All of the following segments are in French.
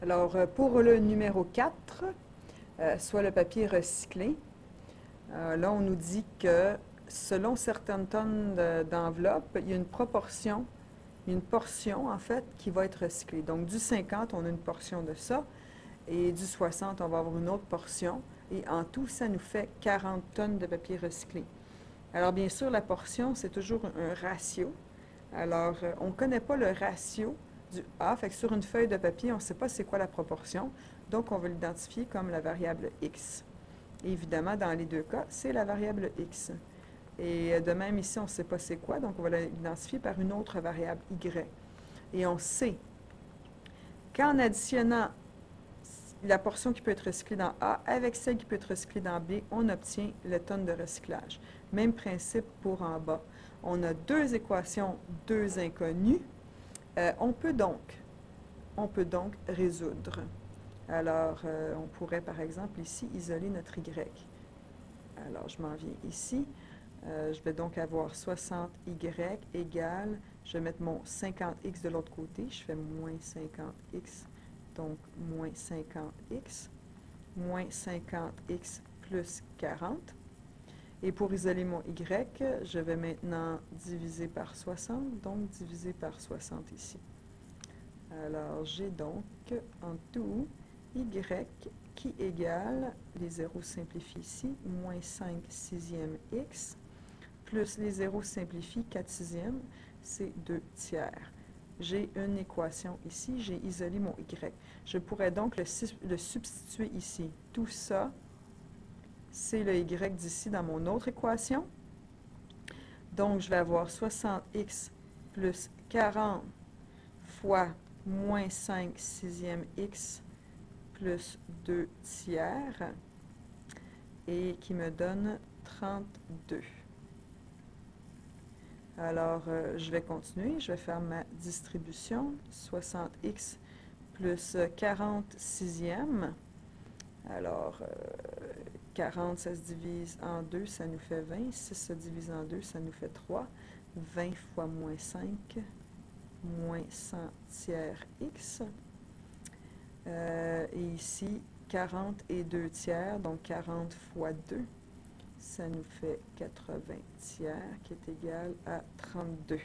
Alors, pour le numéro 4, soit le papier recyclé, là, on nous dit que selon certaines tonnes d'enveloppes, il y a une portion, en fait, qui va être recyclée. Donc, du 50, on a une portion de ça, et du 60, on va avoir une autre portion, et en tout, ça nous fait 40 tonnes de papier recyclé. Alors, bien sûr, la portion, c'est toujours un ratio. Alors, on ne connaît pas le ratio du A, fait que sur une feuille de papier, on ne sait pas c'est quoi la proportion, donc on va l'identifier comme la variable X. Et évidemment, dans les deux cas, c'est la variable X. Et de même ici, on ne sait pas c'est quoi, donc on va l'identifier par une autre variable Y. Et on sait qu'en additionnant la portion qui peut être recyclée dans A avec celle qui peut être recyclée dans B, on obtient les tonnes de recyclage. Même principe pour en bas. On a deux équations, deux inconnues. On peut donc résoudre. Alors, on pourrait par exemple ici isoler notre Y. Alors, je m'en viens ici. Je vais donc avoir 60Y égale, je vais mettre mon 50X de l'autre côté, je fais moins 50X, donc moins 50X, moins 50X plus 40. Et pour isoler mon Y, je vais maintenant diviser par 60, donc diviser par 60 ici. Alors, j'ai donc en tout Y qui égale, les zéros simplifient ici, moins 5 sixième X, plus les zéros simplifient, 4 sixièmes, c'est 2 tiers. J'ai une équation ici, j'ai isolé mon Y. Je pourrais donc le substituer ici. Tout ça, c'est le Y d'ici dans mon autre équation. Donc, je vais avoir 60X plus 40 fois moins 5 sixième X plus 2 tiers et qui me donne 32. Alors, je vais continuer. Je vais faire ma distribution. 60x plus 40 sixièmes. Alors, 40, ça se divise en 2, ça nous fait 20. 6 se divise en 2, ça nous fait 3. 20 fois moins 5, moins 100 tiers x. Et ici, 40 et 2 tiers, donc 40 fois 2. Ça nous fait 80 tiers qui est égal à 32.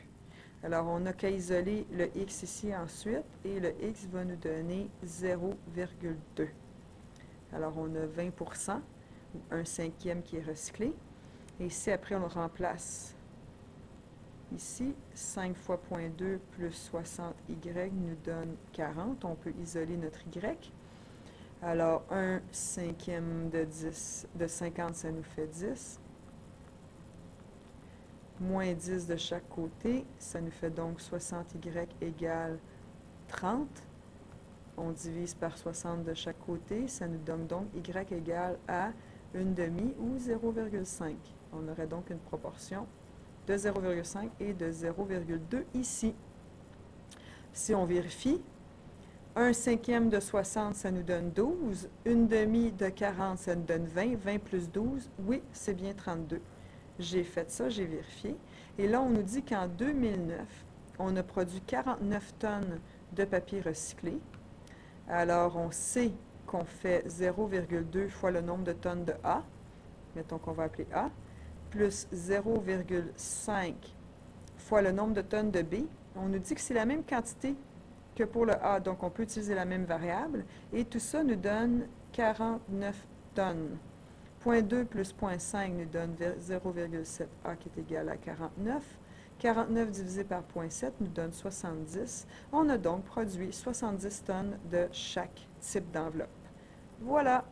Alors, on n'a qu'à isoler le x ici ensuite et le x va nous donner 0,2. Alors, on a 20%, ou 1/5 qui est recyclé. Et ici, après, on le remplace. Ici, 5 fois 0,2 plus 60y nous donne 40. On peut isoler notre y. Alors, 1/5 de 50, ça nous fait 10. Moins 10 de chaque côté, ça nous fait donc 60y égale 30. On divise par 60 de chaque côté, ça nous donne donc y égale à 1/2 ou 0,5. On aurait donc une proportion de 0,5 et de 0,2 ici. Si on vérifie, 1/5 de 60, ça nous donne 12. 1/2 de 40, ça nous donne 20. 20 plus 12, oui, c'est bien 32. J'ai fait ça, j'ai vérifié. Et là, on nous dit qu'en 2009, on a produit 49 tonnes de papier recyclé. Alors, on sait qu'on fait 0,2 fois le nombre de tonnes de A, mettons qu'on va appeler A, plus 0,5 fois le nombre de tonnes de B. On nous dit que c'est la même quantité que pour le A, donc on peut utiliser la même variable, et tout ça nous donne 49 tonnes. 0,2 plus 0,5 nous donne 0,7A qui est égal à 49. 49 divisé par 0,7 nous donne 70. On a donc produit 70 tonnes de chaque type d'enveloppe. Voilà!